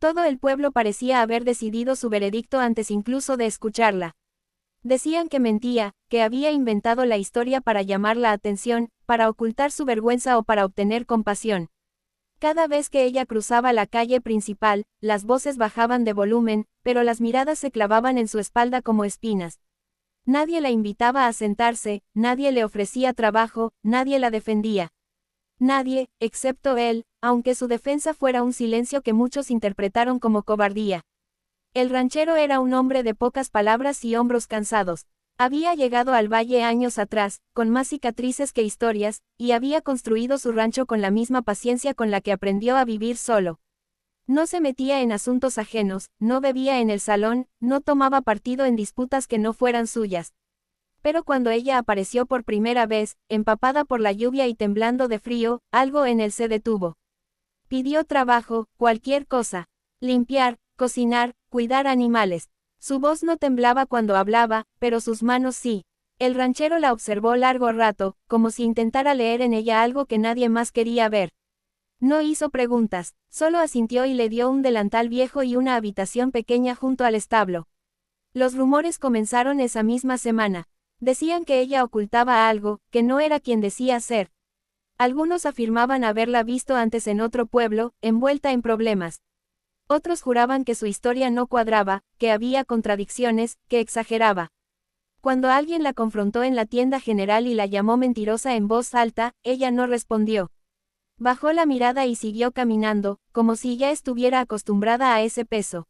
Todo el pueblo parecía haber decidido su veredicto antes incluso de escucharla. Decían que mentía, que había inventado la historia para llamar la atención, para ocultar su vergüenza o para obtener compasión. Cada vez que ella cruzaba la calle principal, las voces bajaban de volumen, pero las miradas se clavaban en su espalda como espinas. Nadie la invitaba a sentarse, nadie le ofrecía trabajo, nadie la defendía. Nadie, excepto él, aunque su defensa fuera un silencio que muchos interpretaron como cobardía. El ranchero era un hombre de pocas palabras y hombros cansados. Había llegado al valle años atrás, con más cicatrices que historias, y había construido su rancho con la misma paciencia con la que aprendió a vivir solo. No se metía en asuntos ajenos, no bebía en el salón, no tomaba partido en disputas que no fueran suyas. Pero cuando ella apareció por primera vez, empapada por la lluvia y temblando de frío, algo en él se detuvo. Pidió trabajo, cualquier cosa. Limpiar, cocinar, cuidar animales. Su voz no temblaba cuando hablaba, pero sus manos sí. El ranchero la observó largo rato, como si intentara leer en ella algo que nadie más quería ver. No hizo preguntas, solo asintió y le dio un delantal viejo y una habitación pequeña junto al establo. Los rumores comenzaron esa misma semana. Decían que ella ocultaba algo, que no era quien decía ser. Algunos afirmaban haberla visto antes en otro pueblo, envuelta en problemas. Otros juraban que su historia no cuadraba, que había contradicciones, que exageraba. Cuando alguien la confrontó en la tienda general y la llamó mentirosa en voz alta, ella no respondió. Bajó la mirada y siguió caminando, como si ya estuviera acostumbrada a ese peso.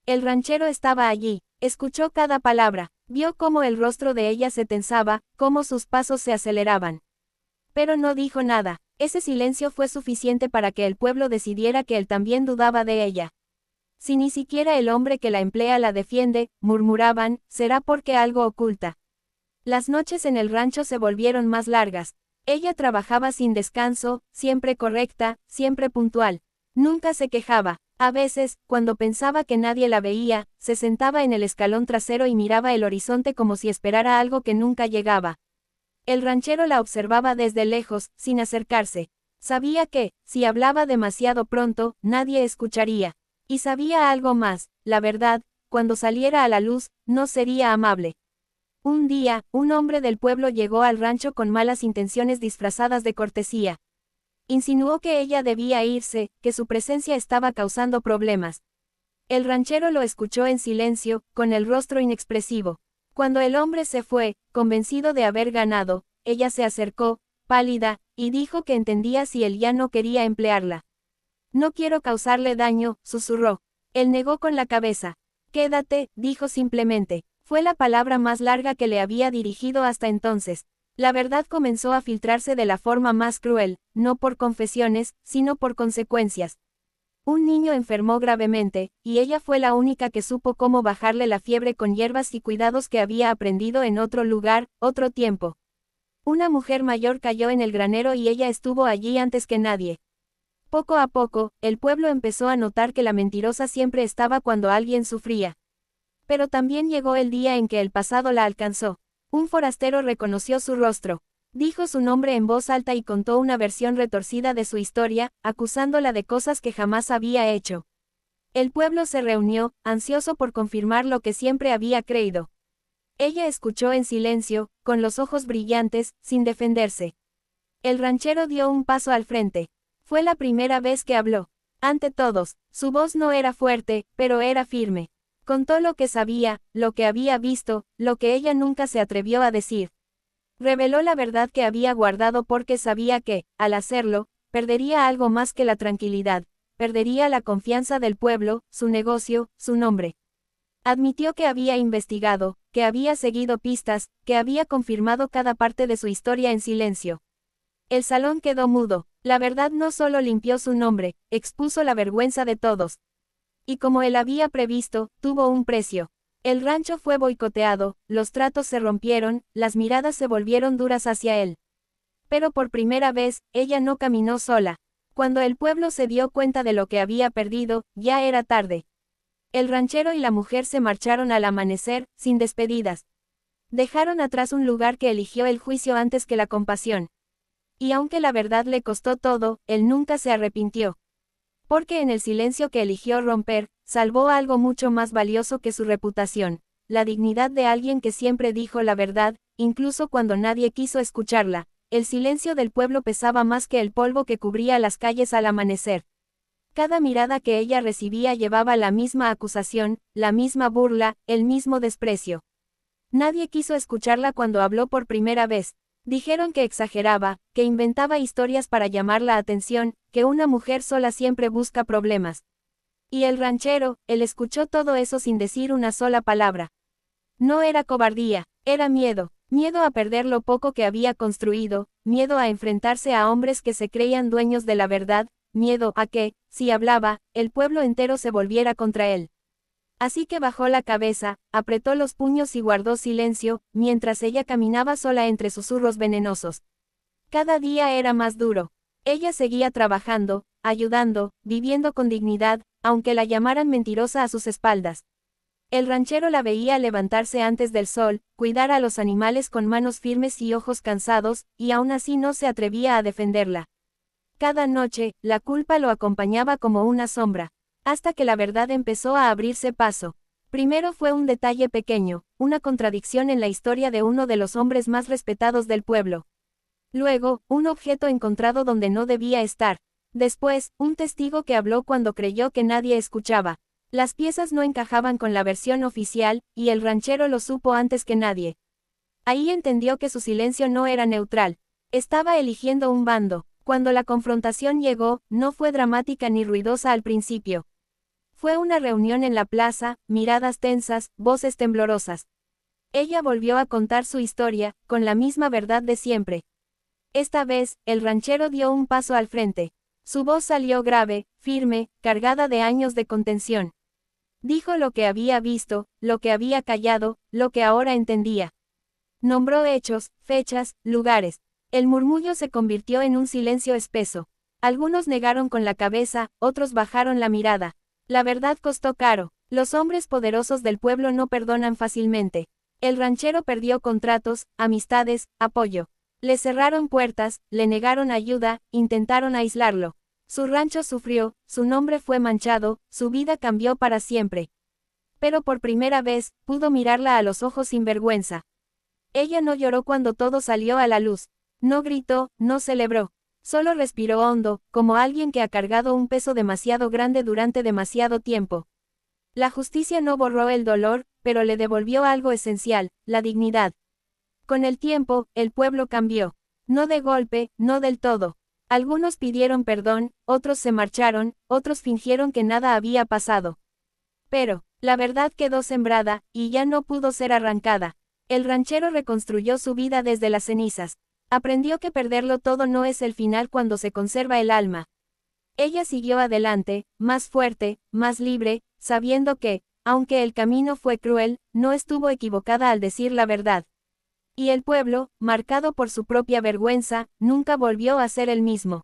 El ranchero estaba allí, escuchó cada palabra, vio cómo el rostro de ella se tensaba, cómo sus pasos se aceleraban. Pero no dijo nada. Ese silencio fue suficiente para que el pueblo decidiera que él también dudaba de ella. Si ni siquiera el hombre que la emplea la defiende, murmuraban, será porque algo oculta. Las noches en el rancho se volvieron más largas. Ella trabajaba sin descanso, siempre correcta, siempre puntual. Nunca se quejaba. A veces, cuando pensaba que nadie la veía, se sentaba en el escalón trasero y miraba el horizonte como si esperara algo que nunca llegaba. El ranchero la observaba desde lejos, sin acercarse. Sabía que, si hablaba demasiado pronto, nadie escucharía. Y sabía algo más, la verdad, cuando saliera a la luz, no sería amable. Un día, un hombre del pueblo llegó al rancho con malas intenciones disfrazadas de cortesía. Insinuó que ella debía irse, que su presencia estaba causando problemas. El ranchero lo escuchó en silencio, con el rostro inexpresivo. Cuando el hombre se fue, convencido de haber ganado, ella se acercó, pálida, y dijo que entendía si él ya no quería emplearla. No quiero causarle daño, susurró. Él negó con la cabeza. Quédate, dijo simplemente. Fue la palabra más larga que le había dirigido hasta entonces. La verdad comenzó a filtrarse de la forma más cruel, no por confesiones, sino por consecuencias. Un niño enfermó gravemente, y ella fue la única que supo cómo bajarle la fiebre con hierbas y cuidados que había aprendido en otro lugar, otro tiempo. Una mujer mayor cayó en el granero y ella estuvo allí antes que nadie. Poco a poco, el pueblo empezó a notar que la mentirosa siempre estaba cuando alguien sufría. Pero también llegó el día en que el pasado la alcanzó. Un forastero reconoció su rostro. Dijo su nombre en voz alta y contó una versión retorcida de su historia, acusándola de cosas que jamás había hecho. El pueblo se reunió, ansioso por confirmar lo que siempre había creído. Ella escuchó en silencio, con los ojos brillantes, sin defenderse. El ranchero dio un paso al frente. Fue la primera vez que habló. Ante todos, su voz no era fuerte, pero era firme. Contó lo que sabía, lo que había visto, lo que ella nunca se atrevió a decir. Reveló la verdad que había guardado porque sabía que, al hacerlo, perdería algo más que la tranquilidad, perdería la confianza del pueblo, su negocio, su nombre. Admitió que había investigado, que había seguido pistas, que había confirmado cada parte de su historia en silencio. El salón quedó mudo. La verdad no solo limpió su nombre, expuso la vergüenza de todos. Y como él había previsto, tuvo un precio. El rancho fue boicoteado, los tratos se rompieron, las miradas se volvieron duras hacia él. Pero por primera vez, ella no caminó sola. Cuando el pueblo se dio cuenta de lo que había perdido, ya era tarde. El ranchero y la mujer se marcharon al amanecer, sin despedidas. Dejaron atrás un lugar que eligió el juicio antes que la compasión. Y aunque la verdad le costó todo, él nunca se arrepintió. Porque en el silencio que eligió romper, salvó algo mucho más valioso que su reputación, la dignidad de alguien que siempre dijo la verdad, incluso cuando nadie quiso escucharla. El silencio del pueblo pesaba más que el polvo que cubría las calles al amanecer. Cada mirada que ella recibía llevaba la misma acusación, la misma burla, el mismo desprecio. Nadie quiso escucharla cuando habló por primera vez. Dijeron que exageraba, que inventaba historias para llamar la atención, que una mujer sola siempre busca problemas. Y el ranchero, él escuchó todo eso sin decir una sola palabra. No era cobardía, era miedo. Miedo a perder lo poco que había construido, miedo a enfrentarse a hombres que se creían dueños de la verdad, miedo a que, si hablaba, el pueblo entero se volviera contra él. Así que bajó la cabeza, apretó los puños y guardó silencio, mientras ella caminaba sola entre susurros venenosos. Cada día era más duro. Ella seguía trabajando, ayudando, viviendo con dignidad, aunque la llamaran mentirosa a sus espaldas. El ranchero la veía levantarse antes del sol, cuidar a los animales con manos firmes y ojos cansados, y aún así no se atrevía a defenderla. Cada noche, la culpa lo acompañaba como una sombra, hasta que la verdad empezó a abrirse paso. Primero fue un detalle pequeño, una contradicción en la historia de uno de los hombres más respetados del pueblo. Luego, un objeto encontrado donde no debía estar. Después, un testigo que habló cuando creyó que nadie escuchaba. Las piezas no encajaban con la versión oficial, y el ranchero lo supo antes que nadie. Ahí entendió que su silencio no era neutral. Estaba eligiendo un bando. Cuando la confrontación llegó, no fue dramática ni ruidosa al principio. Fue una reunión en la plaza, miradas tensas, voces temblorosas. Ella volvió a contar su historia, con la misma verdad de siempre. Esta vez, el ranchero dio un paso al frente. Su voz salió grave, firme, cargada de años de contención. Dijo lo que había visto, lo que había callado, lo que ahora entendía. Nombró hechos, fechas, lugares. El murmullo se convirtió en un silencio espeso. Algunos negaron con la cabeza, otros bajaron la mirada. La verdad costó caro. Los hombres poderosos del pueblo no perdonan fácilmente. El ranchero perdió contratos, amistades, apoyo. Le cerraron puertas, le negaron ayuda, intentaron aislarlo. Su rancho sufrió, su nombre fue manchado, su vida cambió para siempre. Pero por primera vez, pudo mirarla a los ojos sin vergüenza. Ella no lloró cuando todo salió a la luz. No gritó, no celebró. Solo respiró hondo, como alguien que ha cargado un peso demasiado grande durante demasiado tiempo. La justicia no borró el dolor, pero le devolvió algo esencial, la dignidad. Con el tiempo, el pueblo cambió. No de golpe, no del todo. Algunos pidieron perdón, otros se marcharon, otros fingieron que nada había pasado. Pero, la verdad quedó sembrada, y ya no pudo ser arrancada. El ranchero reconstruyó su vida desde las cenizas. Aprendió que perderlo todo no es el final cuando se conserva el alma. Ella siguió adelante, más fuerte, más libre, sabiendo que, aunque el camino fue cruel, no estuvo equivocada al decir la verdad. Y el pueblo, marcado por su propia vergüenza, nunca volvió a ser el mismo.